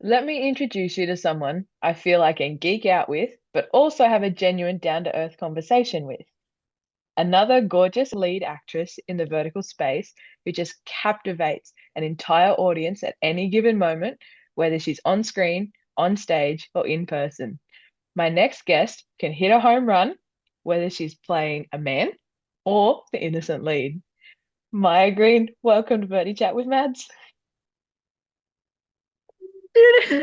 Let me introduce you to someone I feel I can geek out with, but also have a genuine down-to-earth conversation with. Another gorgeous lead actress in the vertical space who just captivates an entire audience at any given moment, whether she's on screen, on stage, or in person. My next guest can hit a home run, whether she's playing a man or the innocent lead. Miah Green, welcome to Birdie Chat with Mads. Dude,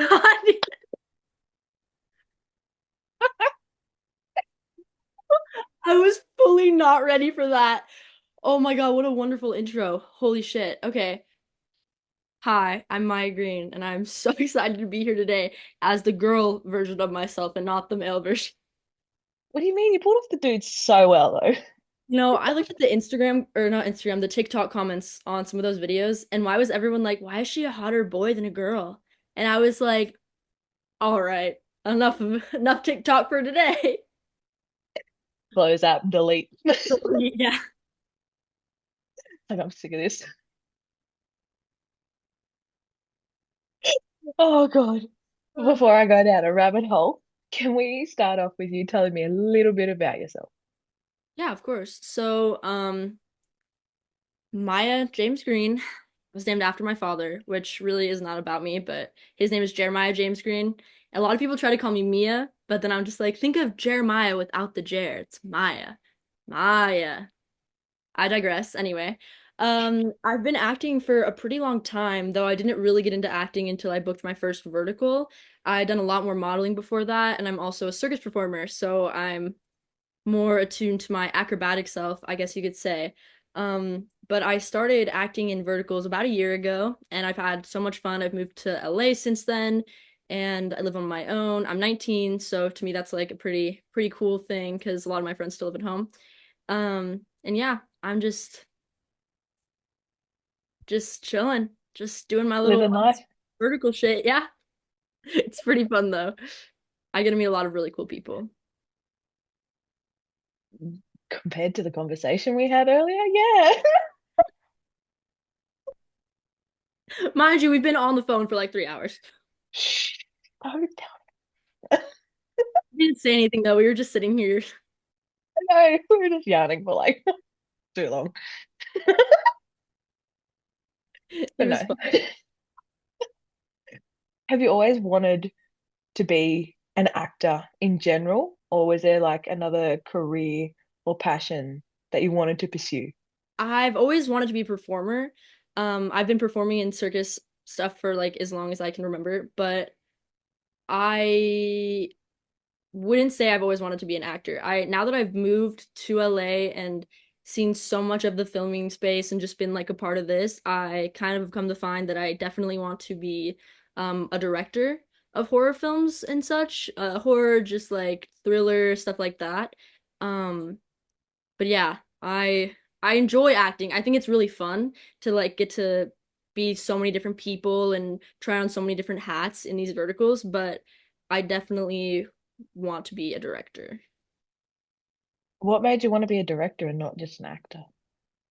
I was fully not ready for that. Oh my God, what a wonderful intro. Holy shit. Okay. Hi, I'm Miah Green, and I'm so excited to be here today as the girl version of myself and not the male version. What do you mean? You pulled off the dude so well, though. I looked at the Instagram, or not Instagram, the TikTok comments on some of those videos, and why was everyone like, why is she a hotter boy than a girl? And I was like, all right, enough TikTok for today. Close app, delete. Yeah. Like, I'm sick of this. Oh God. Before I go down a rabbit hole, can we start off with you telling me a little bit about yourself? Yeah, of course. Miah James Green was named after my father, which really is not about me, but his name is Jeremiah James Green. A lot of people try to call me Mia, but then I'm just like, think of Jeremiah without the Jer. It's Maya. Maya. I digress. Anyway, I've been acting for a pretty long time, though I didn't really get into acting until I booked my first vertical. I'd done a lot more modeling before that, and I'm also a circus performer, so I'm more attuned to my acrobatic self, I guess you could say. But I started acting in verticals about a year ago, and I've had so much fun. I've moved to LA since then, and I live on my own. I'm 19, so to me that's like a pretty cool thing because a lot of my friends still live at home. And yeah, I'm just chilling, just doing my little Living life vertical shit. Yeah, it's pretty fun though. I get to meet a lot of really cool people. compared to the conversation we had earlier? Yeah. Mind you, we've been on the phone for like 3 hours. Shh. Don't tell We didn't say anything though. We were just sitting here. no, we were just yarning for like too long. It But was no. fun. Have you always wanted to be an actor in general, or was there like another career or passion that you wanted to pursue? I've always wanted to be a performer. I've been performing in circus stuff for like as long as I can remember, but I wouldn't say I've always wanted to be an actor. I now that I've moved to LA and seen so much of the filming space and just been like a part of this, I kind of have come to find that I definitely want to be a director of horror films and such. Horror, just like thriller, stuff like that. Um, but yeah, I enjoy acting. I think it's really fun to like get to be so many different people and try on so many different hats in these verticals, but I definitely want to be a director. What made you want to be a director and not just an actor?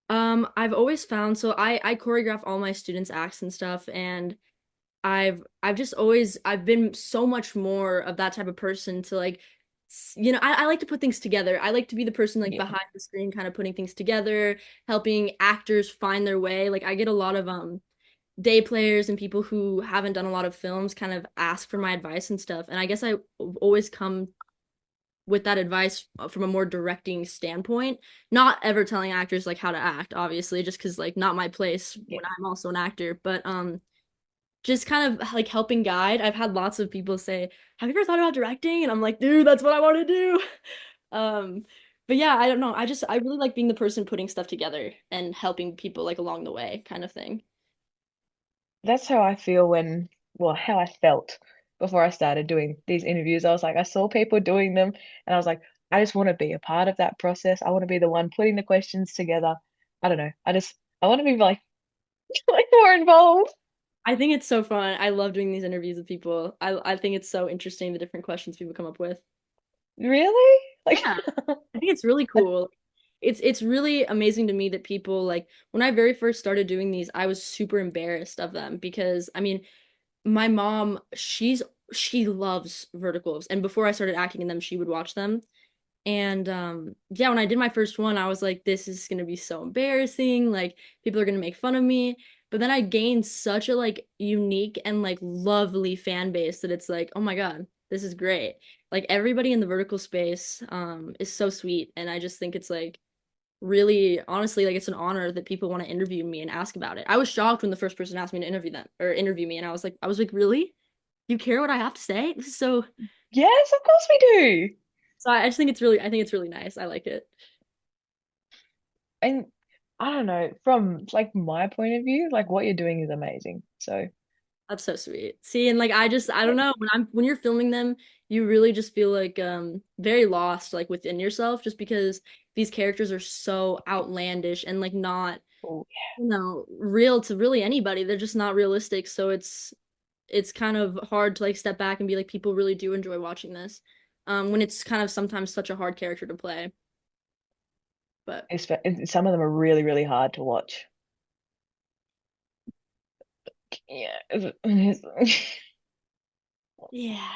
I've always found so I choreograph all my students' acts and stuff, and I've just always I've been so much more of that type of person to like I like to put things together. I like to be the person like Yeah. behind the screen kind of putting things together, helping actors find their way. Like I get a lot of day players and people who haven't done a lot of films kind of ask for my advice and stuff. And I guess I've always come with that advice from a more directing standpoint, not ever telling actors like how to act, obviously, just because like not my place Yeah. when I'm also an actor, but just kind of like helping guide. I've had lots of people say, "Have you ever thought about directing?" And I'm like, "Dude, that's what I want to do." Um, but yeah, I don't know. I really like being the person putting stuff together and helping people like along the way, kind of thing. That's how I feel well, how I felt before I started doing these interviews. I was like, I saw people doing them, and I was like, I just want to be a part of that process. I want to be the one putting the questions together. I don't know. I want to be like, like more involved. I think it's so fun. I love doing these interviews with people. I think it's so interesting the different questions people come up with. Really? Like, Yeah, I think it's really cool. It's really amazing to me that people like when I very first started doing these, I was super embarrassed of them because I mean, my mom, she loves verticals. And before I started acting in them, she would watch them. And yeah, when I did my first one, I was like, this is gonna be so embarrassing. Like people are gonna make fun of me. But then I gained such a like unique and like lovely fan base that it's like, oh my God, this is great. Like everybody in the vertical space is so sweet. And I just think it's like really honestly like it's an honor that people want to interview me and ask about it. I was shocked when the first person asked me to interview them or interview me, and I was like, really? You care what I have to say? This is so Yes, of course we do. so I just think it's really nice. I like it. And I don't know, from like my point of view, like what you're doing is amazing. So That's so sweet. See, and like I don't know, when you're filming them, you really just feel like very lost like within yourself just because these characters are so outlandish and like not, oh, real to really anybody. They're just not realistic. So it's kind of hard to like step back and be like people really do enjoy watching this. When it's kind of sometimes such a hard character to play. But some of them are really, really hard to watch. Yeah. yeah.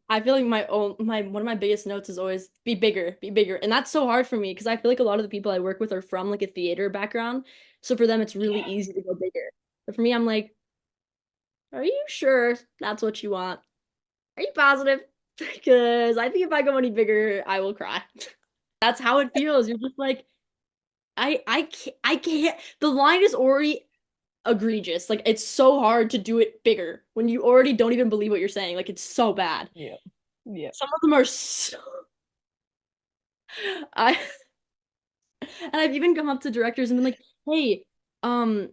I feel like my one of my biggest notes is always be bigger. And that's so hard for me because I feel like a lot of the people I work with are from like a theater background. So for them it's really Yeah. easy to go bigger. But for me, I'm like, are you sure that's what you want? Are you positive? Because I think if I go any bigger, I will cry. That's how it feels. You're just like, I can't. The line is already egregious. Like it's so hard to do it bigger when you already don't even believe what you're saying. Like it's so bad. Yeah. Yeah. Some of them are so I and I've even come up to directors and been like, "Hey, um,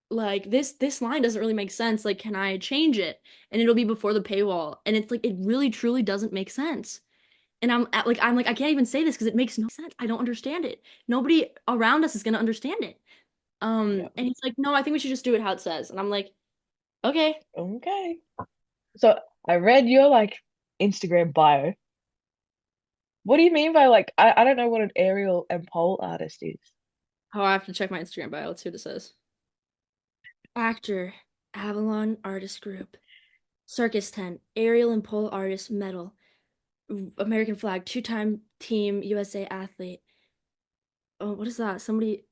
like this line doesn't really make sense. Like, can I change it?" And it'll be before the paywall, and it's like it really truly doesn't make sense. And I'm like I can't even say this because it makes no sense. I don't understand it. Nobody around us is gonna understand it. Yeah. And he's like, "No, I think we should just do it how it says." And I'm like, "Okay." Okay. So I read your like Instagram bio. What do you mean by like I don't know what an aerial and pole artist is. Oh, I have to check my Instagram bio. Let's see what it says. Actor, Avalon Artist Group, Circus Tent, Aerial and Pole Artist Medal, American flag, two-time Team USA athlete. Oh, what is that? Somebody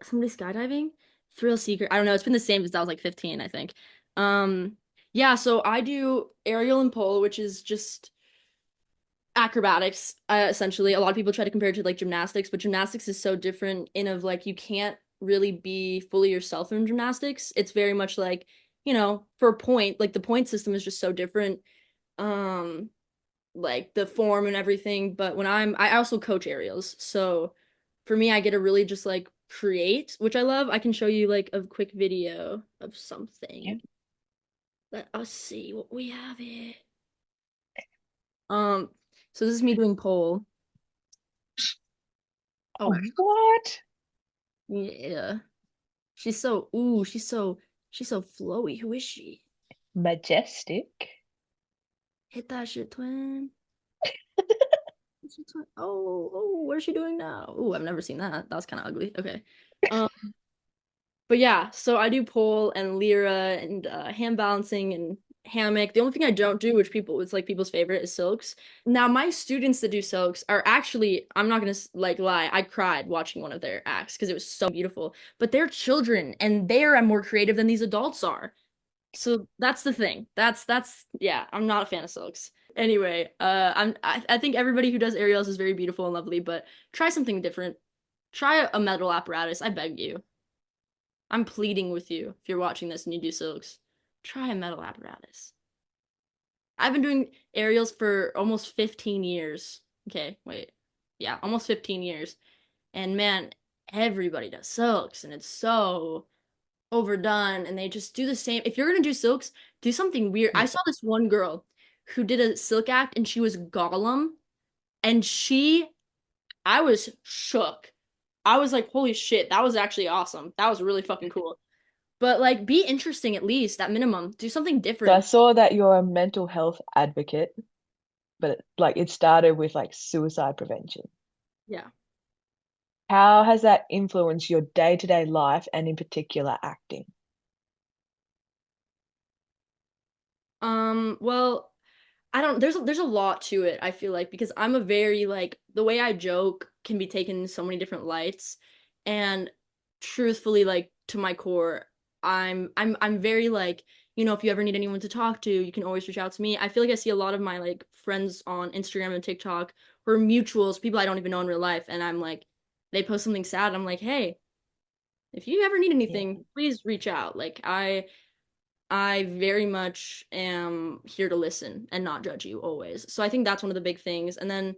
skydiving? Thrill seeker. I don't know. It's been the same since I was like 15, I think. Um, yeah, so I do aerial and pole, which is just acrobatics, essentially. A lot of people try to compare it to like gymnastics, but gymnastics is so different in of like you can't really be fully yourself in gymnastics. It's very much like, for a point, like the point system is just so different. Um, like the form and everything. But I also coach aerials. So for me, I get to really just like create, which I love. I can show you like a quick video of Yeah. something. Let us see what we have here. Um, so this is me doing pole. Oh, What? yeah. She's so flowy. Who is she? Majestic. Hit that shit, twin. Oh, what is she doing now? Oh, I've never seen that. That was kind of ugly. Okay. Um, but yeah, so I do pole and lyra and hand balancing and hammock. The only thing I don't do, which people it's like people's favorite, is silks. Now, my students that do silks are actually, I'm not gonna like lie, I cried watching one of their acts because it was so beautiful. But they're children and they are more creative than these adults are. So that's the thing. That's yeah, I'm not a fan of silks. Anyway, I think everybody who does aerials is very beautiful and lovely, but try something different. Try a metal apparatus, I beg you. I'm pleading with you if you're watching this and you do silks. Try a metal apparatus. I've been doing aerials for almost 15 years. Okay, wait. Yeah, almost 15 years. And man, everybody does silks and it's so overdone and they just do the same. If you're gonna do silks, do something weird. I Yeah. saw this one girl who did a silk act and she was Gollum and I was shook. I was like, holy shit, that was actually awesome. That was really fucking cool. But like be interesting at least at minimum. Do something So I different. saw that you're a mental health advocate, but like it started with like suicide prevention. Yeah. How has that influenced your day-to-day life and in particular acting? Well, I don't there's a lot to it, I feel like, because I'm a very like the way I joke can be taken in so many different lights. And truthfully, like to my core, I'm very like, if you ever need anyone to talk to, you can always reach out to me. I feel like I see a lot of my like friends on Instagram and TikTok who are mutuals, people I don't even know in real life, and I'm like, they post something sad, I'm like, hey, if you ever need Yeah. anything, please reach out. Like I very much am here to listen and not judge you always. So I think that's one of the big things. And then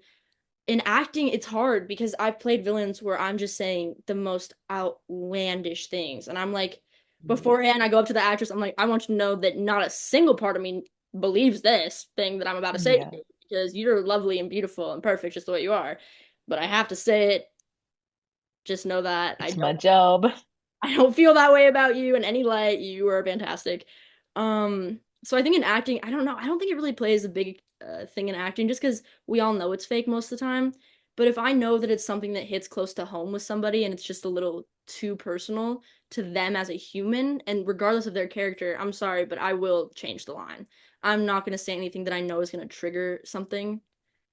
in acting, it's hard because I've played villains where I'm just saying the most outlandish things. And I'm like, beforehand, I go up to the actress, I'm like, I want you to know that not a single part of me believes this thing that I'm about to say to Yeah. you because you're lovely and beautiful and perfect just the way you are. But I have to say it. Just know that I It's my don't job. I don't feel that way about you in any light. You are fantastic. So I think in acting, I don't know. I don't think it really plays a big thing in acting just because we all know it's fake most of the time. But if I know that it's something that hits close to home with somebody and it's just a little too personal to them as a human, and regardless of their character, I'm sorry, but I will change the line. I'm not going to say anything that I know is going to trigger something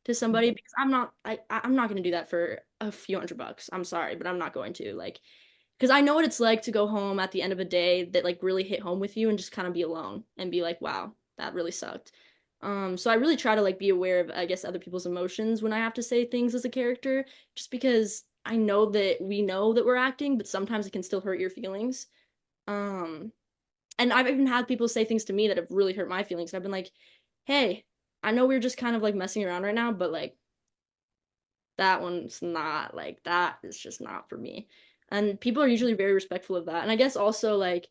to somebody Yeah. because I'm not going to do that for a few $100. I'm sorry, but I'm not going to. Like, because I know what it's like to go home at the end of a day that like really hit home with you and just kind of be alone and be like, wow, that really sucked. So I really try to like be aware of, I guess, other people's emotions when I have to say things as a character, just because I know that we know that we're acting, but sometimes it can still hurt your feelings. Um, and I've even had people say things to me that have really hurt my feelings. I've been like, hey, I know we're just kind of like messing around right now, but like that one's not like that is just not for me. And people are usually very respectful of that. And I guess also like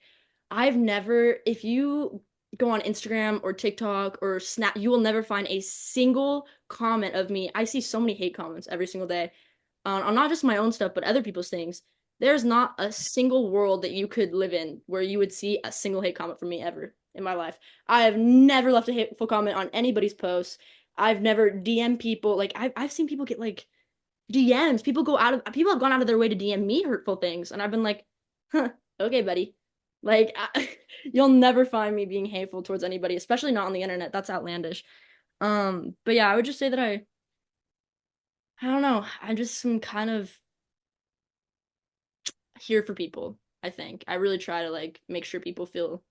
I've never if you go on Instagram or TikTok or Snap, you will never find a single comment of me. I see so many hate comments every single day on not just my own stuff, but other people's things. There's not a single world that you could live in where you would see a single hate comment from me ever in my life. I have never left a hateful comment on anybody's posts. I've never DM people. Like I've seen people get like DMs. People have gone out of their way to DM me hurtful things, and I've been like, huh, okay, buddy. Like you'll never find me being hateful towards anybody, especially not on the internet. That's outlandish. But yeah, I would just say that I don't know. I just am kind of here for people, I think. I really try to like make sure people feel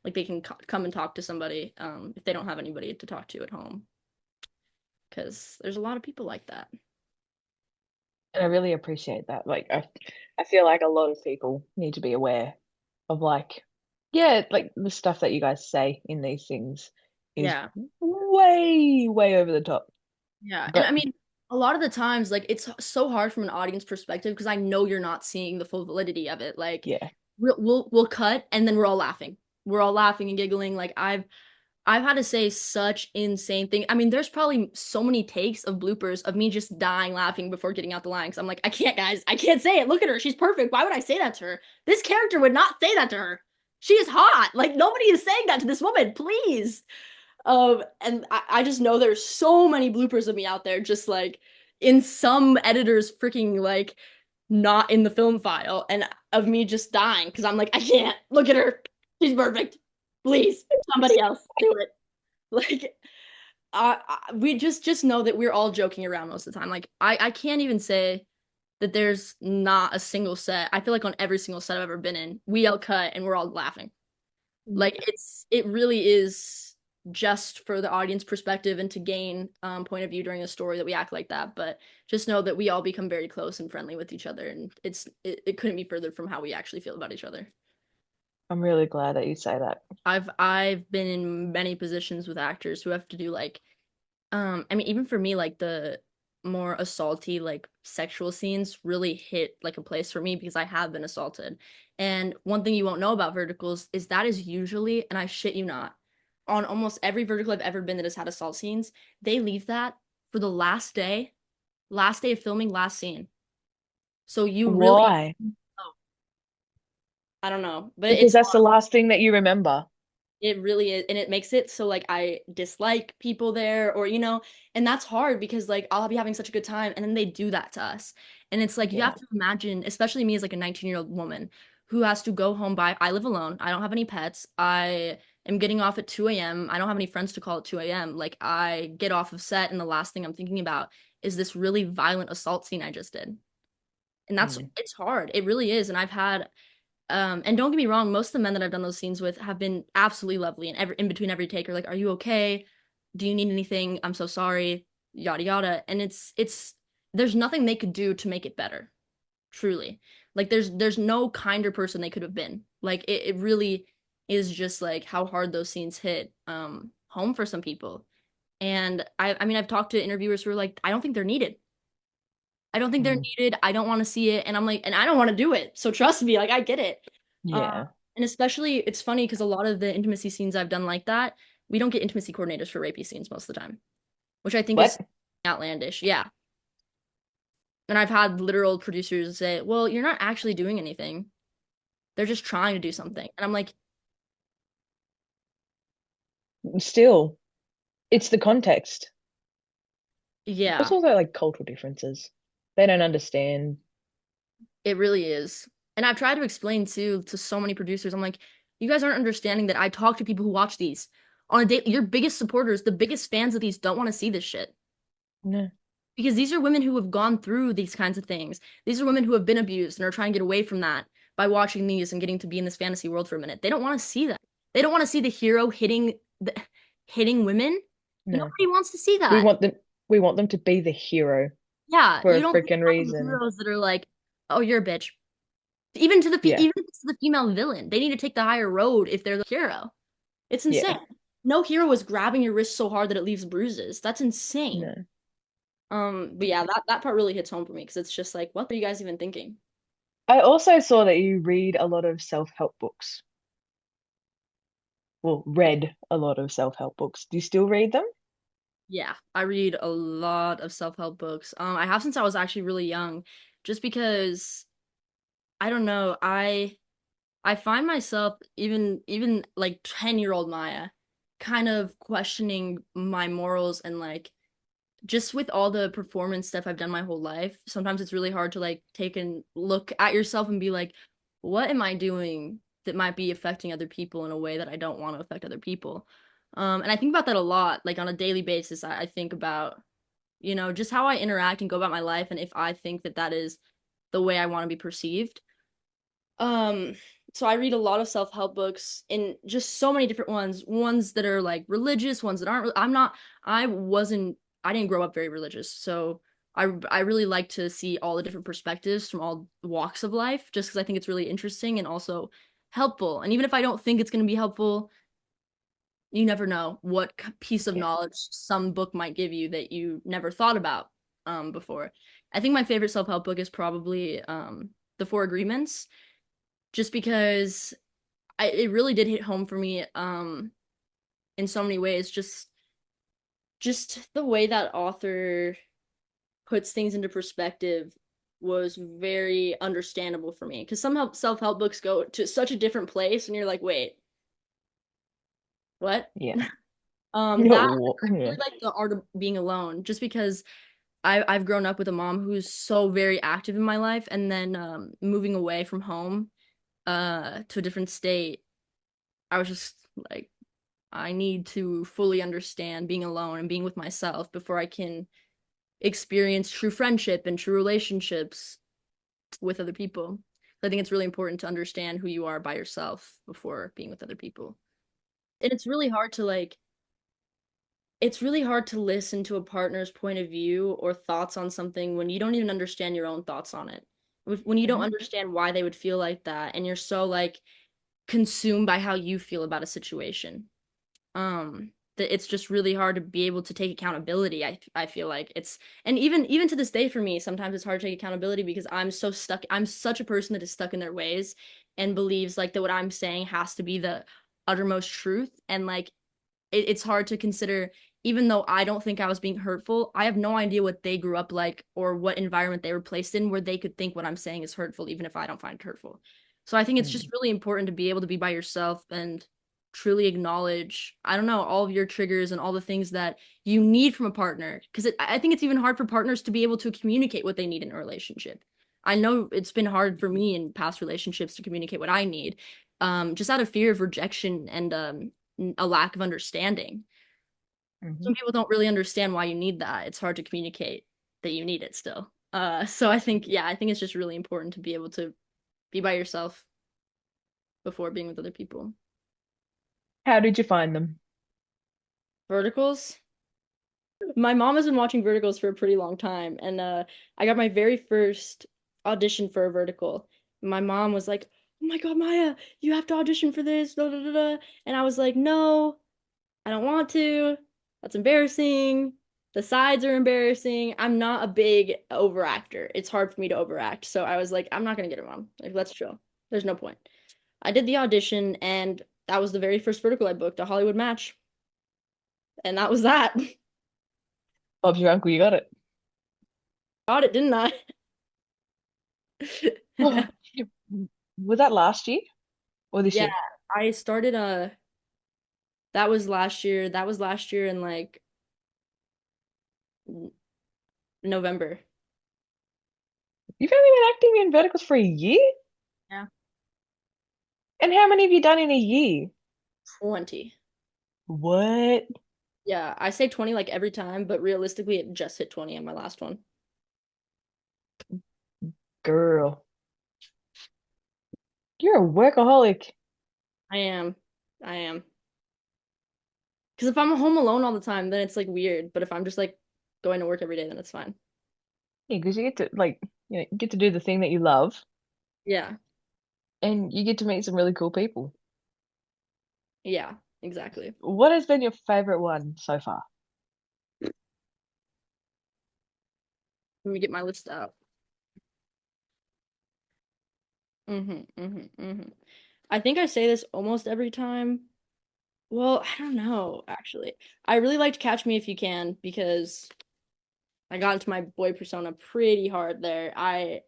like they can come and talk to somebody if they don't have anybody to talk to at home because there's a lot of people like that. And I really appreciate that. I feel like a lot of people need to be aware of yeah, like the stuff that you guys say in these things is Yeah. way, way over the top. Yeah. And I But mean, a lot of the times, like, it's so hard from an audience perspective because I know you're not seeing the full validity of it. Like, yeah, we'll cut and then we're all laughing. We're all laughing and giggling. Like, I've had to say such insane things. I mean, there's probably so many takes of bloopers of me just dying laughing before getting out the line because I'm like, I can't, guys. I can't say it. Look at her. She's perfect. Why would I say that to her? This character would not say that to her. She is hot. Like, nobody is saying that to this woman. Please. And I just know there's so many bloopers of me out there, just like in some editors freaking like not in the film file, and of me just dying because I'm like, I can't look at her. She's perfect. Please, somebody else do it. Like, we just know that we're all joking around most of the time. Like, I can't even say that there's not a single set. I feel like on every single set I've ever been in, we all cut and we're all laughing. Like it really is just for the audience perspective and to gain point of view during a story that we act like that. But just know that we all become very close and friendly with each other, and it couldn't be further from how we actually feel about each other. I'm really glad that you say that. I've been in many positions with actors who have to do like I mean, even for me, like the more assaulty, like sexual scenes really hit like a place for me because I have been assaulted. And one thing you won't know about verticals is that is usually, and I shit you not, on almost every vertical I've ever been that has had assault scenes, they leave that for the last day of filming, last scene. So you really, Why? oh, I don't know, but Because it's that's the last thing that you remember. It really is. And it makes it so like I dislike people there or, and that's hard because like I'll be having such a good time and then they do that to us. And it's like you Yeah. have to imagine, especially me as like a 19-year-old woman who has to go home I live alone. I don't have any pets. I am getting off at 2 a.m. I don't have any friends to call at 2 a.m. Like I get off of set and the last thing I'm thinking about is this really violent assault scene I just did. And Mm. it's hard. It really is. And I've had and don't get me wrong, most of the men that I've done those scenes with have been absolutely lovely and in between every take are like, "Are you okay? Do you need anything? I'm so sorry." Yada yada. And it's there's nothing they could do to make it better. Truly. Like there's no kinder person they could have been. Like it really is just like how hard those scenes hit home for some people. And I mean I've talked to interviewers who are like, "I don't think they're needed. I don't think they're Mm. needed. I don't want to see it." And I'm like, and I don't want to do it. So trust me, like I get it. Uh, Yeah. and especially it's funny because a lot of the intimacy scenes I've done like that, we don't get intimacy coordinators for rapey scenes most of the time, which I think is What? outlandish. Yeah. And I've had literal producers say, "Well, you're not actually doing anything. They're just trying to do something." And I'm like, Still, it's the context. It's yeah, also like cultural differences. They don't understand. it really is. And I've tried to explain too to so many producers. I'm like, you guys aren't understanding that I talk to people who watch these on a day. Your biggest supporters, the biggest fans of these don't want to see this shit. No, Because these are women who have gone through these kinds of things. These are women who have been abused and are trying to get away from that by watching these and getting to be in this fantasy world for a minute. They don't want to see that. They don't want to see the hero hitting women. no. Nobody wants to see We that. want them we want them to be the hero Yeah, for a you don't freaking have reason. heroes that are like, "Oh, you're a bitch." Yeah. Even if it's the female villain, they need to take the higher road if they're the hero. It's insane. Yeah. No hero is grabbing your wrist so hard that it leaves bruises. That's insane. No. But yeah, that part really hits home for me because it's just like, what are you guys even thinking? I also saw that you read a lot of self-help books. Well, read a lot of self-help books. Do you still read them? Yeah, I read a lot of self-help books. I have since I was actually really young, just because I don't know, I find myself even like 10-year-old Maya kind of questioning my morals and like just with all the performance stuff I've done my whole life, sometimes it's really hard to like take and look at yourself and be like, what am I doing that might be affecting other people in a way that I don't want to affect other people? And I think about that a lot, like on a daily basis. I think about, just how I interact and go about my life, and if I think that that is the way I want to be perceived. Um, so I read a lot of self-help books in just so many different ones that are like religious, ones that aren't. I wasn't, I didn't grow up very religious. So I really like to see all the different perspectives from all walks of life, just because I think it's really interesting and also helpful. And even if I don't think it's going to be helpful, you never know what piece of Yeah. knowledge some book might give you that you never thought about before. I think my favorite self-help book is probably The Four Agreements, just because it really did hit home for me in so many ways. Just the way that author puts things into perspective was very understandable for me because some self-help books go to such a different place and you're like, wait, what? Yeah. That No. I Yeah. really like The Art of Being Alone just because I've grown up with a mom who's so very active in my life, and then moving away from home to a different state, I was just like, I need to fully understand being alone and being with myself before I can experience true friendship and true relationships with other people. I think it's really important to understand who you are by yourself before being with other people. And it's really hard to listen to a partner's point of view or thoughts on something when you don't even understand your own thoughts on it. When you don't Mhm. understand why they would feel like that and you're so like consumed by how you feel about a situation. That it's just really hard to be able to take accountability. I feel like it's, and even to this day for me sometimes it's hard to take accountability because I'm such a person that is stuck in their ways and believes like that what I'm saying has to be the uttermost truth, and like it's hard to consider, even though I don't think I was being hurtful, I have no idea what they grew up like or what environment they were placed in where they could think what I'm saying is hurtful even if I don't find it hurtful. So I think it's just Mm. really important to be able to be by yourself and truly acknowledge, I don't know, all of your triggers and all the things that you need from a partner. Because I think it's even hard for partners to be able to communicate what they need in a relationship. I know it's been hard for me in past relationships to communicate what I need, just out of fear of rejection and a lack of understanding. Hmm. Some people don't really understand why you need that. It's hard to communicate that you need it still. So I think, yeah, I think it's just really important to be able to be by yourself before being with other people. How did you find them? Verticals. My mom has been watching verticals for a pretty long time, and I got my very first audition for a vertical. My mom was like, "Oh my God, Maya, you have to audition for this." Da, da, da, da. And I was like, "No, I don't want to. That's embarrassing. The sides are embarrassing. I'm not a big overactor. It's hard for me to overact." So I was like, "I'm not gonna get it, mom. Like, let's chill. There's no point." I did the audition, and that was the very first vertical I booked, a Hollywood match, and that was that. Bob's your uncle, you got it. Got it, didn't I? Oh, was that last year or this Yeah, year? I started that was last year. That was last year in like November. You've only been acting in verticals for a year? Yeah. And how many have you done in a year? 20. What? Yeah, I say 20 like every time, but realistically it just hit 20 on my last one. Girl, you're a workaholic. I am. I am. Because if I'm home alone all the time, then it's like weird. But if I'm just like going to work every day, then it's fine. Yeah, because you get to you get to do the thing that you love Yeah. and you get to meet some really cool people. Yeah, exactly. What has been your favorite one so far? Let me get my list out. I think I say this almost every time. Well, I don't know, actually. I really liked Catch Me If You Can because I got into my boy persona pretty hard there. I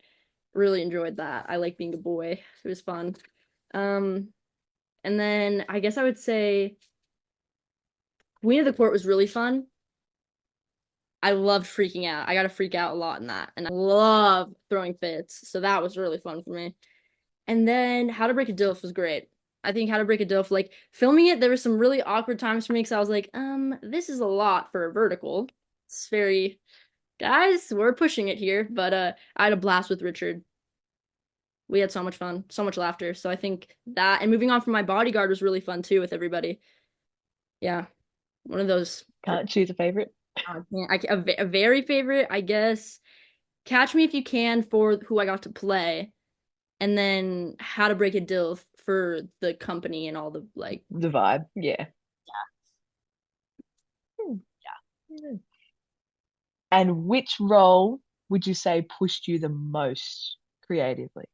really enjoyed that. I like being a boy. It was fun. Um, and then I guess I would say Queen of the Court was really fun. I loved freaking out. I got to freak out a lot in that, and I love throwing fits. So that was really fun for me. And then How to Break a Dilf was great. I think How to Break a Dilf, like filming it, there were some really awkward times for me because I was like, this is a lot for a vertical. It's very, guys, we're pushing it here. But I had a blast with Richard. We had so much fun, so much laughter. So I think that and moving on from My Bodyguard was really fun too with everybody. Yeah, one of those. Can't choose a favorite. A very favorite, I guess. Catch Me If You Can for who I got to play, and then How to Break a Deal for the company and all the like. The vibe, yeah. Yeah, Hmm. yeah. Hmm. And which role would you say pushed you the most creatively?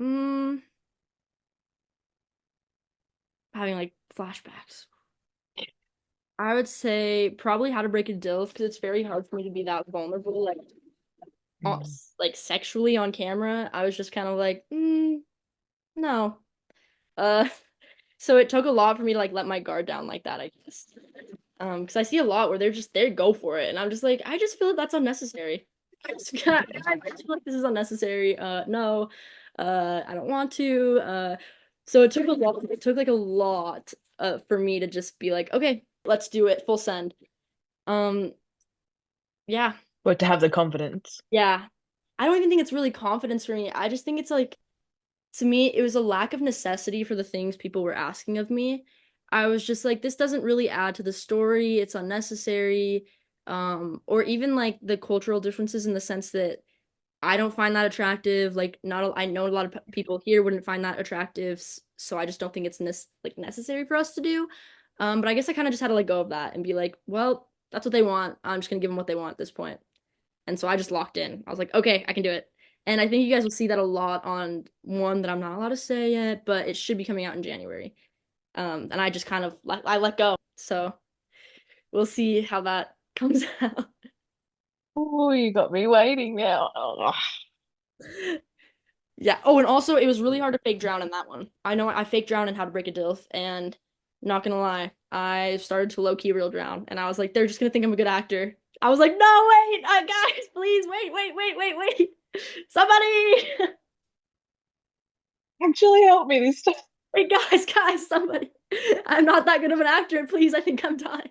Mm, having like flashbacks. I would say probably How to Break a Deal because it's very hard for me to be that vulnerable, Mm. like sexually on camera. I was just kind of like, no. Uh, so it took a lot for me to like let my guard down like that, I guess. Because I see a lot where they're just they go for it, and I'm just like, I just feel like that's unnecessary. I just feel like this is unnecessary. No, I don't want to. So it took a lot. It took like a lot, for me to just be like, okay, let's do it, full send. Um, yeah, But to have the confidence. yeah. I don't even think it's really confidence for me. I just think it's like to me, it was a lack of necessity for the things people were asking of me. I was just like, this doesn't really add to the story. It's unnecessary. Or even like the cultural differences in the sense that I don't find that attractive. Like, not I know a lot of people here wouldn't find that attractive, so I just don't think it's necessary for us to do. But I guess I kind of just had to let go of that and be like, well, that's what they want. I'm just gonna give them what they want at this point. And so I just locked in. I was like, okay, I can do it. And I think you guys will see that a lot on one that I'm not allowed to say yet, but it should be coming out in January. And I just kind of I let go. So we'll see how that comes out. Oh, you got me waiting now. Oh. Yeah. Oh, and also it was really hard to fake drown in that one. I know I fake drown in How to Break a Dilf, and not gonna lie, I started to low key real drown, and I was like, they're just gonna think I'm a good actor. I was like, no, wait, guys, please, wait, somebody, Actually help me this time. wait, guys, somebody. I'm not that good of an actor. Please, I think I'm dying.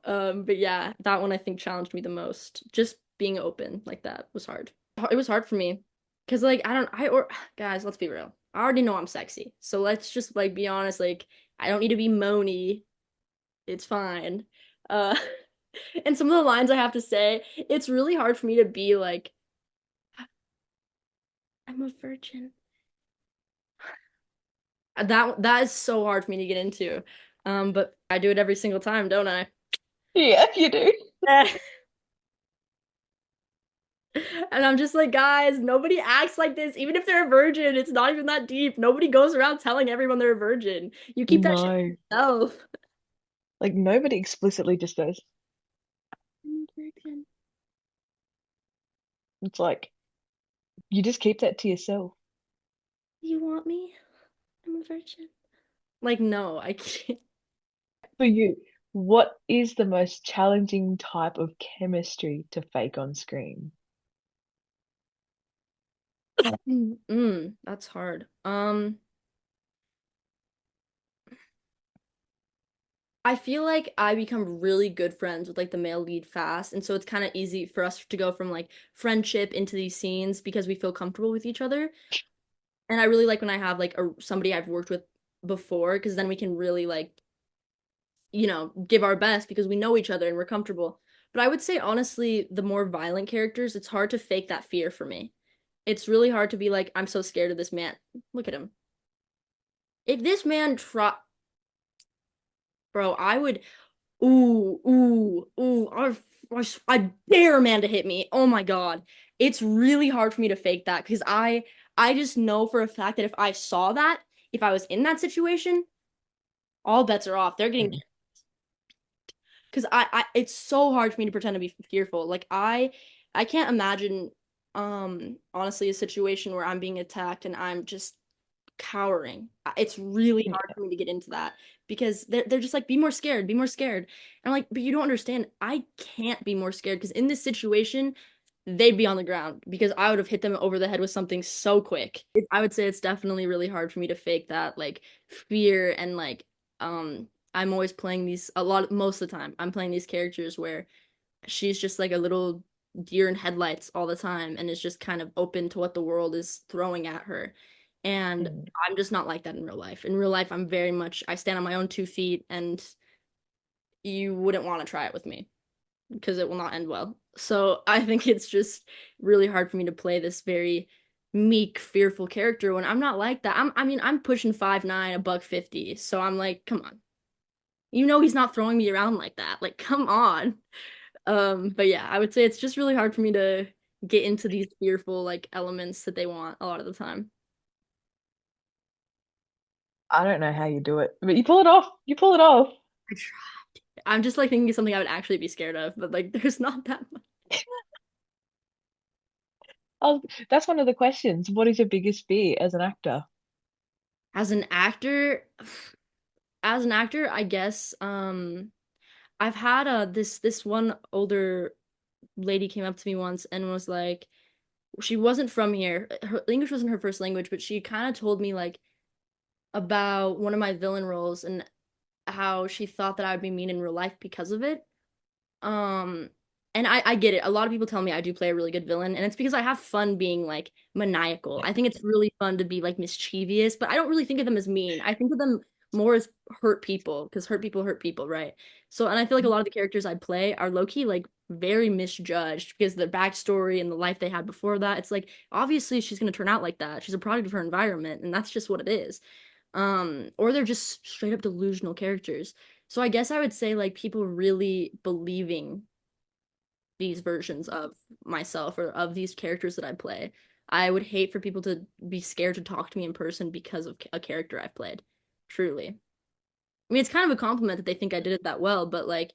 But yeah, that one I think challenged me the most. Just being open like that was hard. It was hard for me because like I don't I or guys, let's be real. I already know I'm sexy. So let's just like be honest, like I don't need to be moany. It's fine. Uh and some of the lines I have to say, it's really hard for me to be like I'm a virgin. That is so hard for me to get into. But I do it every single time, don't I? Yeah, you do. And I'm just like, guys, nobody acts like this. Even if they're a virgin, it's not even that deep. Nobody goes around telling everyone they're a virgin. You keep that shit to No. yourself. Like nobody explicitly just goes, I'm a virgin. it's like you just keep that to yourself. You want me? I'm a virgin. Like, no, I can't. For you, what is the most challenging type of chemistry to fake on screen? That's hard. I feel like I become really good friends with like the male lead fast, and so it's kind of easy for us to go from like friendship into these scenes because we feel comfortable with each other. And I really like when I have like somebody I've worked with before, because then we can really like, give our best because we know each other and we're comfortable. But I would say honestly, the more violent characters, it's hard to fake that fear for me. It's really hard to be like, I'm so scared of this man. Look at him. If this man bro, I would, ooh, I dare a man to hit me. Oh my God. It's really hard for me to fake that because I just know for a fact that if I saw that, if I was in that situation, all bets are off. They're getting Mm. because it's so hard for me to pretend to be fearful. Like I can't imagine honestly a situation where I'm being attacked and I'm just cowering. It's really hard Yeah. for me to get into that because they're just like be more scared, be more scared. And I'm like, but you don't understand. I can't be more scared because in this situation they'd be on the ground because I would have hit them over the head with something so quick. I would say it's definitely really hard for me to fake that like fear and like I'm always playing these a lot most of the time. I'm playing these characters where she's just like a little deer in headlights all the time and is just kind of open to what the world is throwing at her. And Mm. I'm just not like that in real life. In real life, I'm very much I stand on my own 2 feet and you wouldn't want to try it with me because it will not end well. So I think it's just really hard for me to play this very meek, fearful character when I'm not like that. I'm pushing 5'9", a buck 50. So I'm like, come on. You know he's not throwing me around like that. Like, come on. But yeah, I would say it's just really hard for me to get into these fearful like elements that they want a lot of the time. I don't know how you do it, but you pull it off. You pull it off. I try. I'm just like thinking of something I would actually be scared of, but like there's not that much. That's one of the questions. What is your biggest fear as an actor? As an actor, I guess I've had this one older lady came up to me once and was like she wasn't from here. Her English wasn't her first language, but she kind of told me like about one of my villain roles and how she thought that I would be mean in real life because of it. Um, and I get it. A lot of people tell me I do play a really good villain, and it's because I have fun being like maniacal. I think it's really fun to be like mischievous, but I don't really think of them as mean. I think of them more as hurt people, right? So, and I feel like a lot of the characters I play are low-key like very misjudged because their backstory and the life they had before that. It's like obviously she's gonna turn out like that. She's a product of her environment, and that's just what it is. Or they're just straight up delusional characters. So I guess I would say like people really believing these versions of myself or of these characters that I play. I would hate for people to be scared to talk to me in person because of a character I've played. Truly. I mean, it's kind of a compliment that they think I did it that well, but like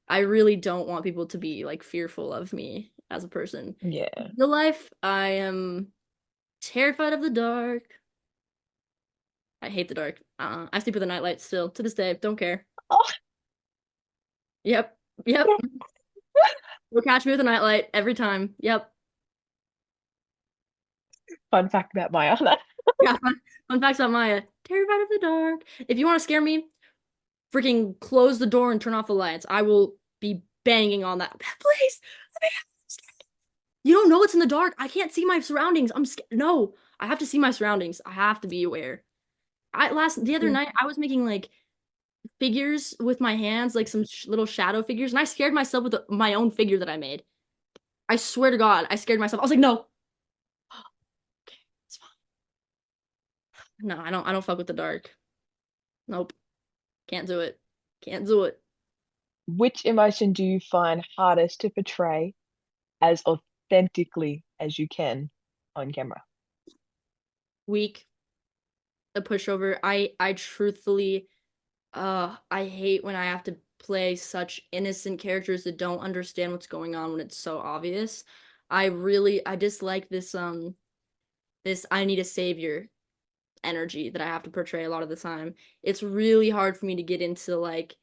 I really don't want people to be like fearful of me as a person. In Yeah. real life, I am. Terrified of the dark. I hate the dark. I sleep with a nightlight still to this day. Don't care. Oh, Yep. Yep. Will catch me with a nightlight every time. Yep. fun fact about Maya. Yeah. Fun facts about Maya. Terrified of the dark. If you want to scare me, freaking close the door and turn off the lights. I will be banging on that. Please. Let me You don't know what's in the dark. I can't see my surroundings. I'm scared. No, I have to see my surroundings. I have to be aware. The other night I was making like figures with my hands, like some sh little shadow figures, and I scared myself with my own figure that I made. I swear to God, I scared myself. I was like, no. Okay, it's fine. No, I don't fuck with the dark. Nope. Can't do it. Can't do it. Which emotion do you find hardest to portray as authentically as you can on camera? Weak. A pushover. I truthfully I hate when I have to play such innocent characters that don't understand what's going on when it's so obvious. I dislike this I need a savior energy that I have to portray a lot of the time. It's really hard for me to get into like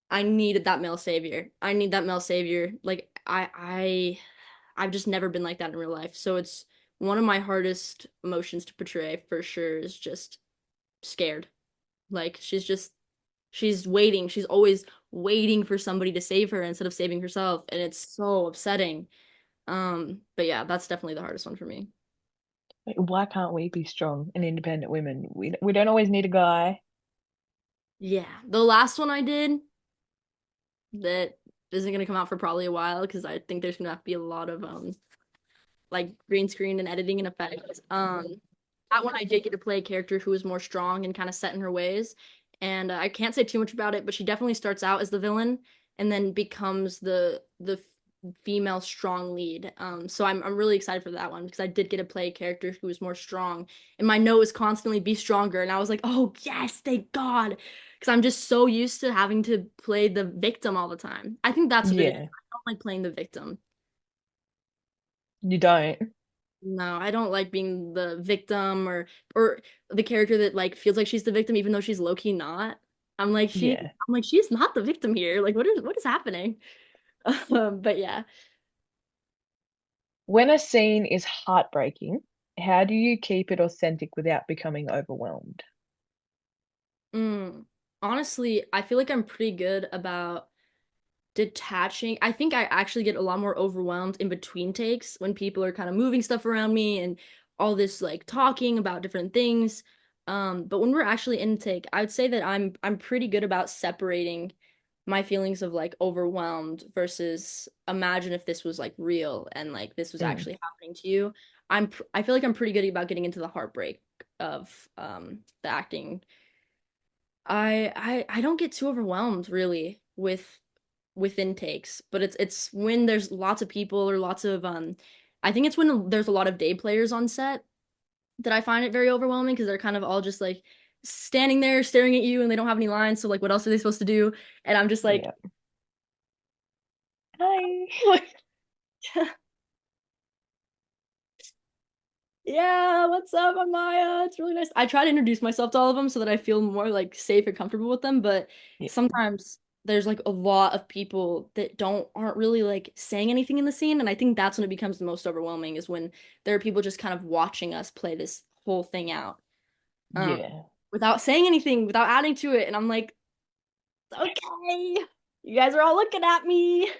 I needed that male savior. I need that male savior. Like I've just never been like that in real life. So it's one of my hardest emotions to portray for sure is just scared. Like she's waiting. She's always waiting for somebody to save her instead of saving herself, and it's so upsetting. But yeah, that's definitely the hardest one for me. Like, why can't we be strong and independent women? We don't always need a guy. Yeah, the last one I did that isn't gonna come out for probably a while because I think there's gonna have to be a lot of like green screen and editing and effects. That one I did get to play a character who was more strong and kind of set in her ways. And I can't say too much about it, but she definitely starts out as the villain and then becomes the female strong lead. So I'm really excited for that one because I did get to play a character who was more strong, and my note was constantly be stronger, and I was like, oh yes, thank God, because I'm just so used to having to play the victim all the time. I think that's what it is. Yeah, I don't like playing the victim. you don't. No, I don't like being the victim or the character that like feels like she's the victim even though she's low-key not. Yeah. I'm like she's not the victim here. Like what is happening? But yeah. When a scene is heartbreaking, how do you keep it authentic without becoming overwhelmed? Mm. Honestly, I feel like I'm pretty good about detaching. I think I actually get a lot more overwhelmed in between takes when people are kind of moving stuff around me and all this like talking about different things. But when we're actually in take, I would say that I'm pretty good about separating my feelings of like overwhelmed versus imagine if this was like real and like this was Mm, actually happening to you. I feel like I'm pretty good about getting into the heartbreak of the acting. I don't get too overwhelmed really with intakes, but it's when there's lots of people or lots of I think it's when there's a lot of day players on set that I find it very overwhelming because they're kind of all just like standing there staring at you and they don't have any lines, so like what else are they supposed to do? And I'm just like yeah. Hi. yeah, what's up, I'm Maya? It's really nice. I try to introduce myself to all of them so that I feel more like safe and comfortable with them, but Yeah, sometimes there's like a lot of people that don't aren't really like saying anything in the scene, and I think that's when it becomes the most overwhelming is when there are people just kind of watching us play this whole thing out. Um, yeah. without saying anything, without adding to it, and I'm like, okay, you guys are all looking at me.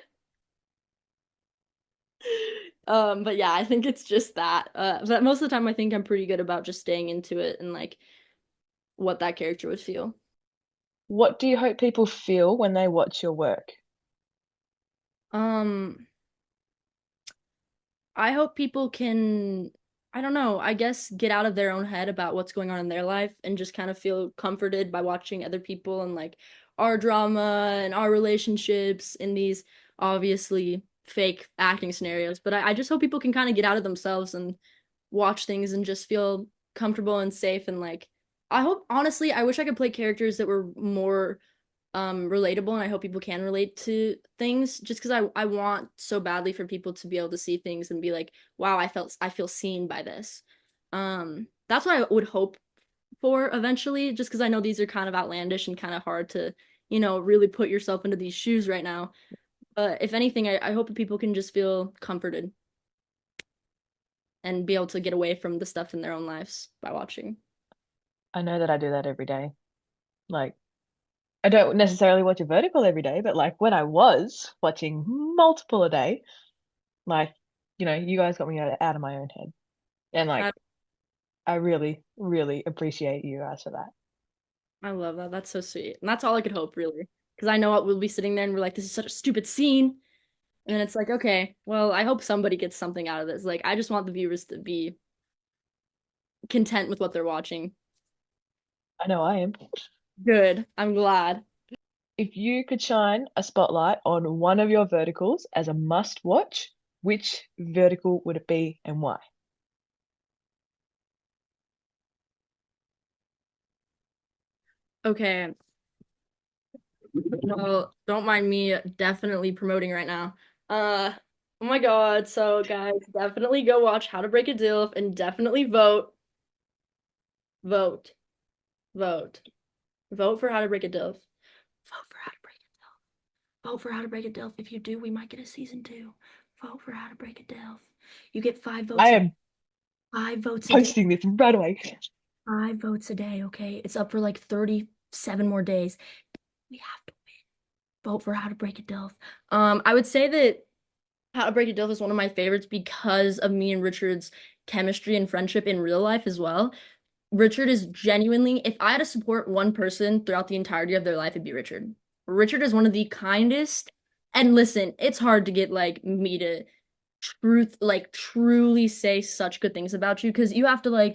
But yeah, I think it's just that. But most of the time I think I'm pretty good about just staying into it and like what that character would feel. What do you hope people feel when they watch your work? Um, I hope people can, I don't know, I guess get out of their own head about what's going on in their life and just kind of feel comforted by watching other people and like our drama and our relationships in these obviously fake acting scenarios. But I just hope people can kind of get out of themselves and watch things and just feel comfortable and safe and like I hope honestly, I wish I could play characters that were more relatable and I hope people can relate to things just because I want so badly for people to be able to see things and be like, wow, I feel seen by this. That's what I would hope for eventually, just because I know these are kind of outlandish and kind of hard to, really put yourself into these shoes right now. But if anything, I hope that people can just feel comforted and be able to get away from the stuff in their own lives by watching. I know that I do that every day. Like, I don't necessarily watch a vertical every day, but like when I was watching multiple a day, like, you guys got me out of my own head. And I, like, I really, really appreciate you guys for that. I love that. That's so sweet. And that's all I could hope, really. Because I know what we'll be sitting there and we're like, this is such a stupid scene. And then it's like, okay, well, I hope somebody gets something out of this. Like, I just want the viewers to be content with what they're watching. I know I am. Good. I'm glad. If you could shine a spotlight on one of your verticals as a must watch, which vertical would it be and why? Okay. Well, don't mind me definitely promoting right now. Uh, oh my God. So guys, definitely go watch How to Break a Deal and definitely vote. Vote. Vote. Vote for How to Break a Deal. Vote for How to Break a Deal. Vote for How to Break a Deal. If you do, we might get a season two. Vote for How to Break a Deal. You get I a am 5 votes a day. posting this right away. 5 votes a day, okay? It's up for like 37 more days. We have to vote for How to Break a Deal. I would say that How to Break a Deal is one of my favorites because of me and Richard's chemistry and friendship in real life as well. Richard is genuinely, if I had to support one person throughout the entirety of their life, it'd be Richard. Richard is one of the kindest, and listen, it's hard to get like me to truly say such good things about you because you have to I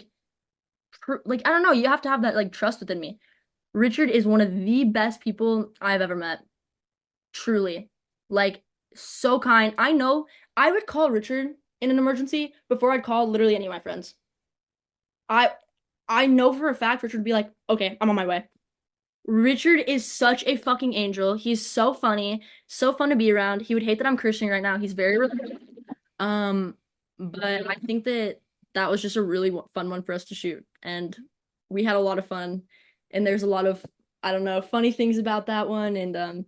don't know, you have to have that like trust within me. Richard is one of the best people I've ever met. Truly. Like, so kind. I know I would call Richard in an emergency before I'd call literally any of my friends. I I know for a fact Richard would be like, okay, I'm on my way. Richard is such a fucking angel. He's so funny, so fun to be around. He would hate that I'm cursing right now. He's very um, but I think that that was just a really fun one for us to shoot, and we had a lot of fun. And there's a lot of, I don't know, funny things about that one. And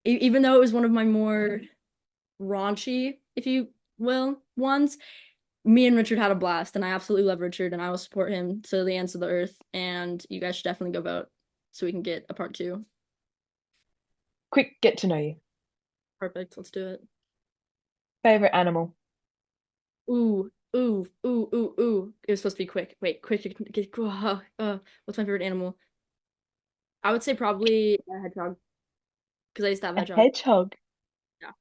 even though it was one of my more raunchy, if you will, ones, me and Richard had a blast, and I absolutely love Richard, and I will support him to the ends of the earth. And you guys should definitely go vote so we can get a part two. Quick get to know you. Perfect. Let's do it. Favorite animal? Ooh, ooh, ooh, ooh, ooh. It was supposed to be quick. Wait, quick. What's my favorite animal? I would say probably a hedgehog because I used to have a A hedgehog. hedgehog. Yeah.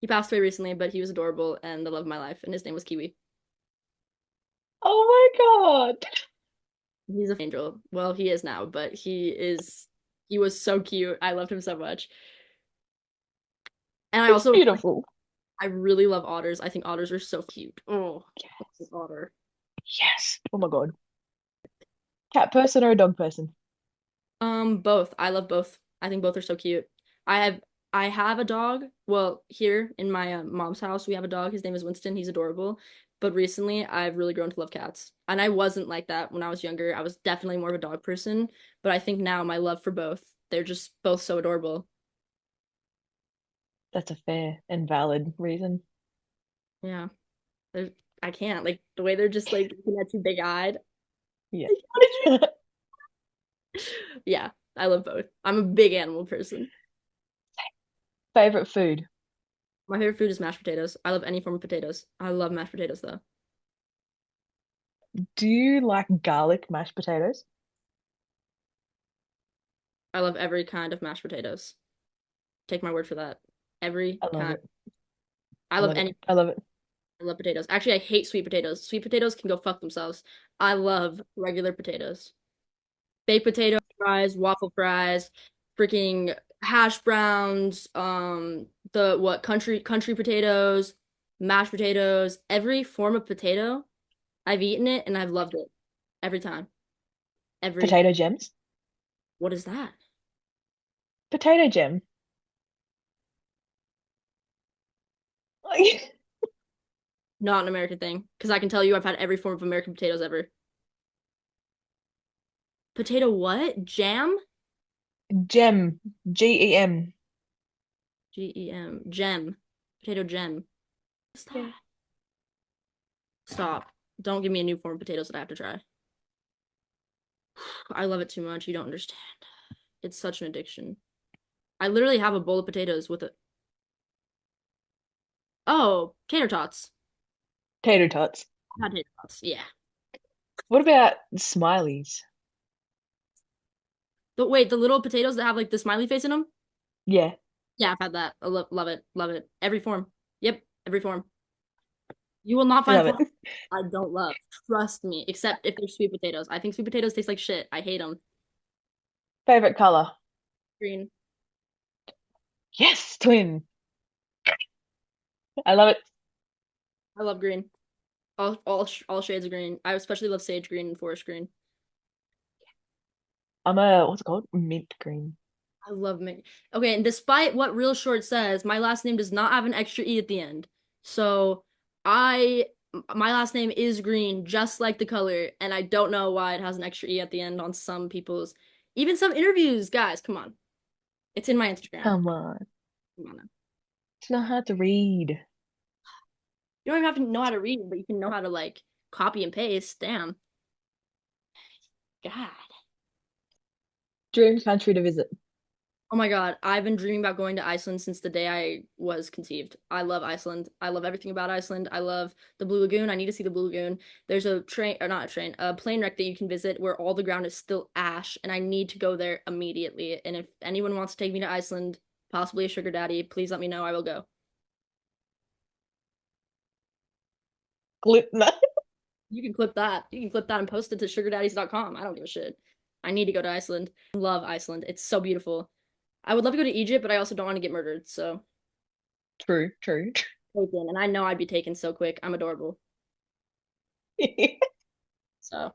He passed away recently, but he was adorable and the love of my life, and his name was Kiwi. Oh my God. He's an angel. Well, he is now, but he was so cute. I loved him so much. And It's beautiful. I really love otters. I think otters are so cute. Oh, Yes. otter. Yes. Oh my God. Cat person or a dog person? Both. I love both. I think both are so cute. I have I have a dog. Well, here in my mom's house, we have a dog. His name is Winston. He's adorable. But recently, I've really grown to love cats. And I wasn't like that when I was younger. I was definitely more of a dog person. But I think now my love for both, they're just both so adorable. That's a fair and valid reason. Yeah. They're, I can't. Like the way they're just like looking at you big-eyed. Yeah. Like, what did you? Yeah, I love both. I'm a big animal person. Favorite food? My favorite food is mashed potatoes. I love any form of potatoes. I love mashed potatoes though. Do you like garlic mashed potatoes? I love every kind of mashed potatoes. Take my word for that. Every I love kind. it. I I love love it. any. I love it. I love potatoes. Actually, I hate sweet potatoes. Sweet potatoes can go fuck themselves. I love regular potatoes. Baked potato fries, waffle fries, freaking hash browns, the what country potatoes, mashed potatoes, every form of potato. I've eaten it and I've loved it every time. Every Potato gems? What is that? Potato gem. Not an American thing. Because I can tell you I've had every form of American potatoes ever. Potato what? Jam? Gem. Gem. Gem. Gem. Potato gem. What's Yeah. that? Stop. Don't give me a new form of potatoes that I have to try. I love it too much. You don't understand. It's such an addiction. I literally have a bowl of potatoes with it. Oh, tater tots. Tater tots. Not tater tots. Yeah. What about smileys? But wait, the little potatoes that have like the smiley face in them? Yeah, Yeah, I've had that. I love it. Love it. Every form. Yep, every form. You will not I find a love form it. I don't love. Trust me. Except if they're sweet potatoes. I think sweet potatoes taste like shit. I hate them. Favorite color? Green. Yes, twin. I love it. I love green. All shades of green. I especially love sage green and forest green. I'm a, what's it called? Mint green. I love mint. Okay, and despite what Real Short says, my last name does not have an extra E at the end. So I my last name is green, just like the color, and I don't know why it has an extra E at the end on some people's, even some interviews, guys. Come on. It's in my Instagram. Come on. Come on now. It's not hard to read. You don't even have to know how to read, but you can know how to like copy and paste. Damn. God. Dream country to visit. Oh my God, I've been dreaming about going to Iceland since the day I was conceived. I love Iceland. I love everything about Iceland. I love the Blue Lagoon. I need to see the Blue Lagoon. There's a train, or not a train, a plane wreck that you can visit where all the ground is still ash, and I need to go there immediately. And if anyone wants to take me to Iceland, possibly a sugar daddy, please let me know. I will go. Glip. No. You can clip that. You can clip that and post it to sugardaddies.com. I don't give a shit. I need to go to Iceland. I love Iceland. It's so beautiful. I would love to go to Egypt, but I also don't want to get murdered, so. True, true. Taken, and I know I'd be taken so quick. I'm adorable. So,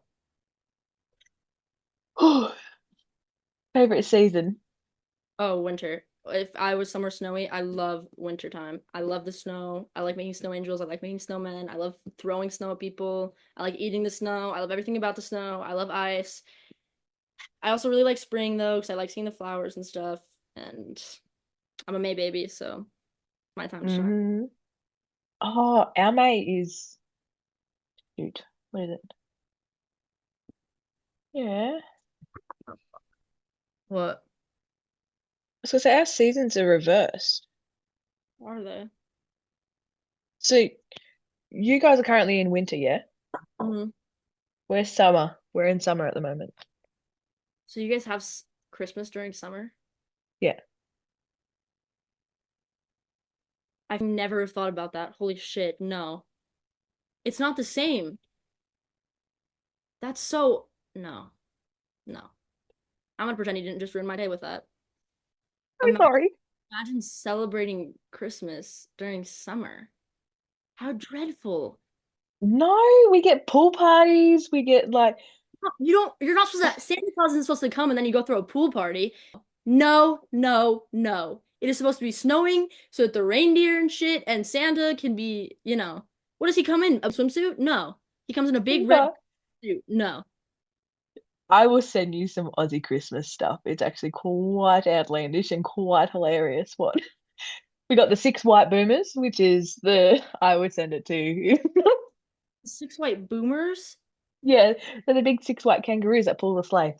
Favorite season? oh, winter. If I was somewhere snowy, I love winter time. I love the snow. I like making snow angels. I like making snowmen. I love throwing snow at people. I like eating the snow. I love everything about the snow. I love ice. I also really like spring though, because I like seeing the flowers and stuff. And I'm a May baby, so my time to shine. Mm-hmm. Oh, our mate is, shoot, what is it? Yeah. What So our seasons are reversed. are they? So you guys are currently in winter, yeah? Hmm. We're summer. We're in summer at the moment. So you guys have Christmas during summer? Yeah. I've never thought about that. Holy shit, no. It's not the same. That's so no, no. I'm gonna pretend you didn't just ruin my day with that. I'm Imagine, sorry. imagine celebrating Christmas during summer. How dreadful. No, we get pool parties. We get like, You're not supposed to, Santa Claus isn't supposed to come and then you go throw a pool party. No, no, no. It is supposed to be snowing so that the reindeer and shit and Santa can be, what does he come in? A swimsuit? No. He comes in a big red no. suit. No. I will send you some Aussie Christmas stuff. It's actually quite outlandish and quite hilarious. What? We got the six white boomers, which is the, I would send it to you. Six white boomers? Yeah, they're the big six white kangaroos that pull the sleigh.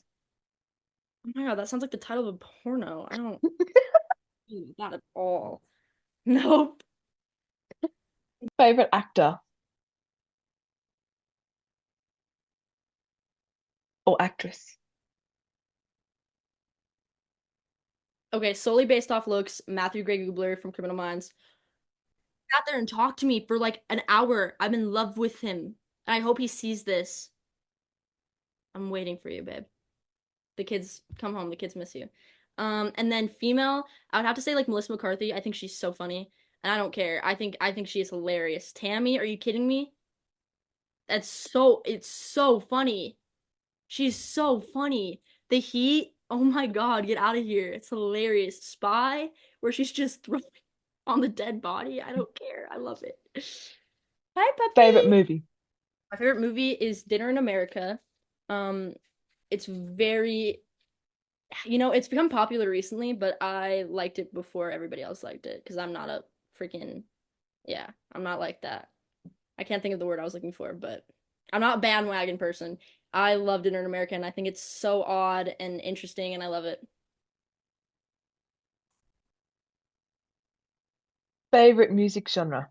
Oh my God, that sounds like the title of a porno. I don't do that at all. Nope. Favorite actor or actress? Okay, solely based off looks, Matthew Gray Gubler from Criminal Minds. Sat there and talked to me for like an hour. I'm in love with him. And I hope he sees this. I'm waiting for you, babe. The kids come home. The kids miss you. And then female, I would have to say like Melissa McCarthy. I think she's so funny. And I don't care. I think she is hilarious. Tammy, are you kidding me? It's so funny. She's so funny. The Heat, oh my God, get out of here. It's hilarious. Spy, where she's just throwing on the dead body. I don't care. I love it. Hi, Favorite puppy. movie? My favorite movie is Dinner in America. Um, it's very, it's become popular recently, but I liked it before everybody else liked it because I'm not a freaking, yeah, I'm not like that. I can't think of the word I was looking for, but I'm not a bandwagon person. I love Dinner in America, and I think it's so odd and interesting, and I love it. Favorite music genre?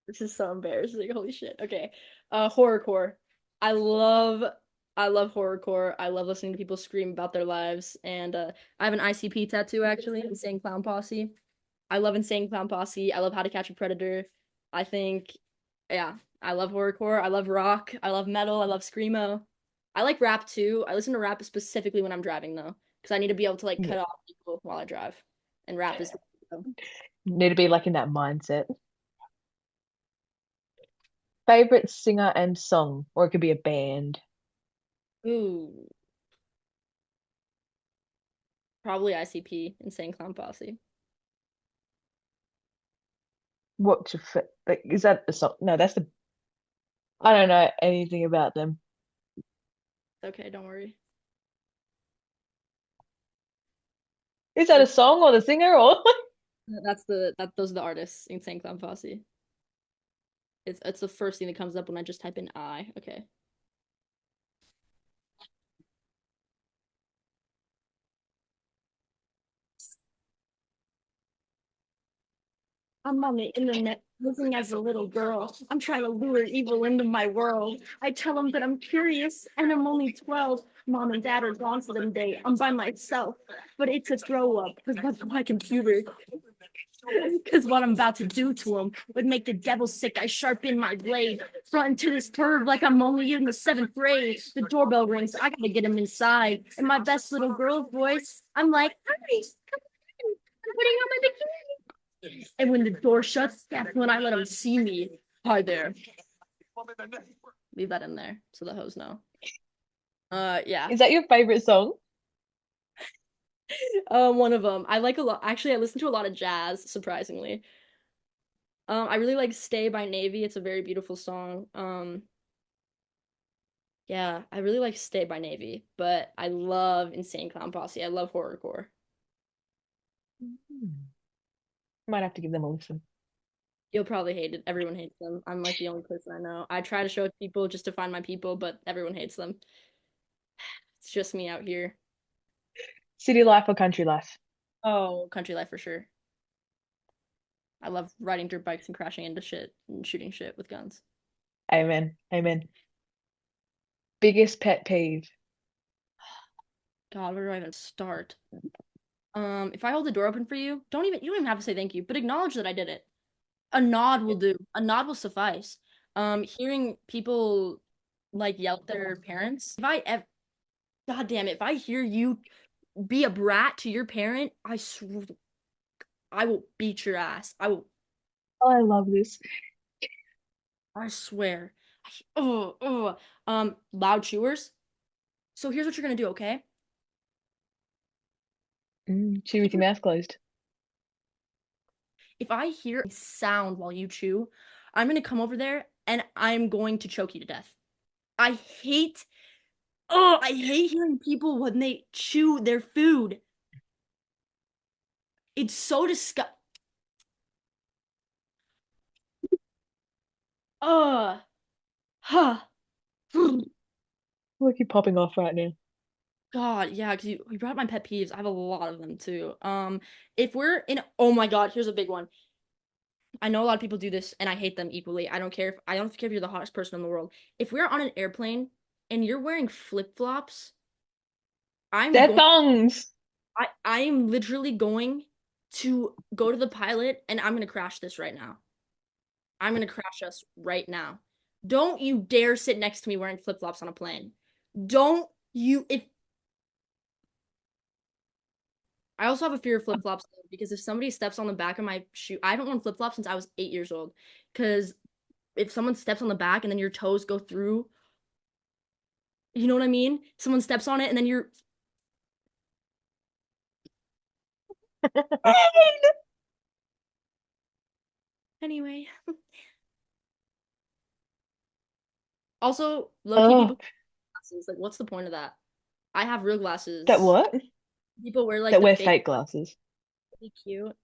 This is so embarrassing. Holy shit. Okay. Horrorcore. I love I love horrorcore. I love listening to people scream about their lives. And I have an ICP tattoo actually, Insane Clown Posse. I love Insane Clown Posse. I love How to Catch a Predator. I think yeah, I love horrorcore. I love rock. I love metal. I love screamo. I like rap too. I listen to rap specifically when I'm driving though, because I need to be able to like Yeah. cut off people while I drive. And rap is Need to be like in that mindset. Favorite singer and song, or it could be a band. ooh, probably ICP, Insane Clown Posse. What's your like, is that the song? No, that's the. I don't know anything about them. Okay, don't worry. Is that a That's song or the singer or? those are the artists, Insane Clown Posse. It's the first thing that comes up when I just type in I. Okay. I'm on the internet looking as a little girl. I'm trying to lure evil into my world. I tell them that I'm curious and I'm only 12. Mom and dad are gone for the day. I'm by myself. But it's a throw up because that's my computer. Because what I'm about to do to him would make the devil sick. I sharpen my blade, front into this perv like I'm only in the seventh grade. The doorbell rings. I gotta get him inside. In my best little girl voice, I'm like, hi, I'm putting on my bikini. And when the door shuts, that's when I let him see me. Hi there. Leave that in there so the hoes know. Yeah. Is that your favorite song? One of them. I like a lot. Actually, I listen to a lot of jazz, surprisingly. I really like Stay by Navy. It's a very beautiful song. Yeah, I really like Stay by Navy, but I love Insane Clown Posse. I love horrorcore. Hmm. Might have to give them a listen. You'll probably hate it. Everyone hates them. I'm like the only person I know. I try to show it to people just to find my people, but everyone hates them. It's just me out here. City life or country life? Oh, country life for sure. I love riding dirt bikes and crashing into shit and shooting shit with guns. Amen. Amen. Biggest pet peeve. God, where do I even start? If I hold the door open for you, you don't even have to say thank you, but acknowledge that I did it. A nod will do. A nod will suffice. Hearing people like yell at their parents. If I ever, God damn it, if I hear you be a brat to your parent, I will beat your ass. Oh, I love this. I swear. Oh. Loud chewers. So here's what you're gonna do, okay? Chew with your mouth closed. If I hear a sound while you chew, I'm gonna come over there and I'm going to choke you to death. I hate, I hate hearing people when they chew their food. It's so disgusting. Ugh. Huh. Look, you're popping off right now. God, yeah, because you brought up my pet peeves. I have a lot of them too. If we're in, oh my God, here's a big one. I know a lot of people do this, and I hate them equally. I don't care if you're the hottest person in the world. If we're on an airplane and you're wearing flip-flops, I'm They're going. thongs. I am literally going to go to the pilot, and I'm gonna crash this right now. I'm gonna crash us right now. Don't you dare sit next to me wearing flip-flops on a plane. Don't you if I also have a fear of flip-flops though, because if somebody steps on the back of my shoe, I haven't worn flip-flops since I was 8 years old. Because if someone steps on the back and then your toes go through, you know what I mean? Someone steps on it and then you're Anyway, also low-key Oh, people glasses. Like, what's the point of that? I have real that glasses. what? People wear like That the wear fake, fake glasses. really cute.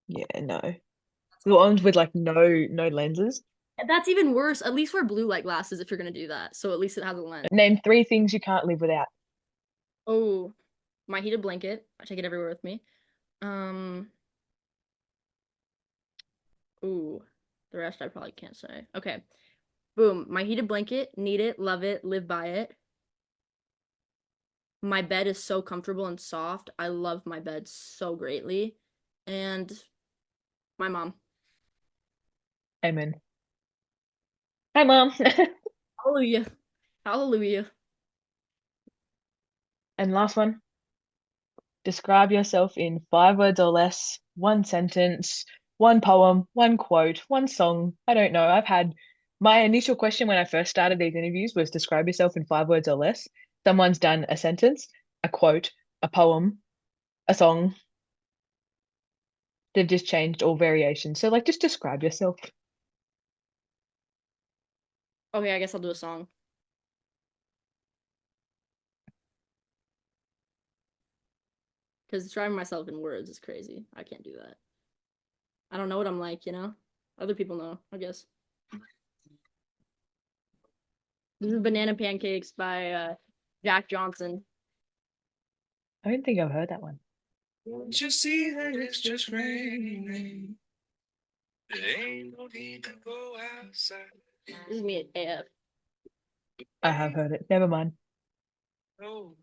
Yeah, no. That's The all. ones with like no lenses. And that's even worse. At least wear blue light glasses if you're gonna do that. So at least it has a lens. Name three things you can't live without. Oh, my heated blanket. I take it everywhere with me. Um, ooh, the rest I probably can't say. Okay. Boom. My heated blanket. Need it. Love it. Live by it. My bed is so comfortable and soft. I love my bed so greatly. And my mom. Amen. Hi, Mom. Hallelujah. Hallelujah. And last one. Describe yourself in 5 words or less, one sentence, one poem, one quote, one song. I don't know. I've had my initial question when I first started these interviews was describe yourself in 5 words or less. Someone's done a sentence, a quote, a poem, a song. They've just changed all variations. So, like, just describe yourself. Okay, I guess I'll do a song. Because describing myself in words is crazy. I can't do that. I don't know what I'm like, you know? Other people know, I guess. This is Banana Pancakes by Jack Johnson. I don't think I've heard that one. Don't you see that it's just raining? There ain't no need to go outside. This is me at AF. I have heard it. Never mind. Oh,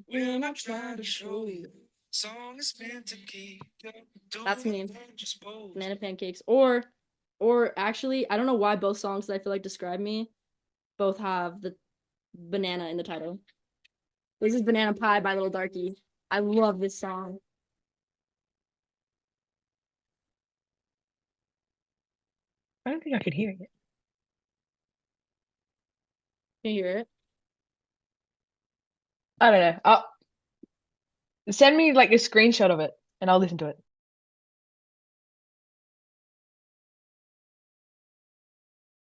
when I'm trying to show you, song is meant to keep you. That's me. Banana pancakes. Or actually, I don't know why both songs that I feel like describe me both have the banana in the title. This is Banana Pie by Little Darky. I love this song. I don't think I could hear it. Can you hear it? I don't know. Send me like a screenshot of it and I'll listen to it.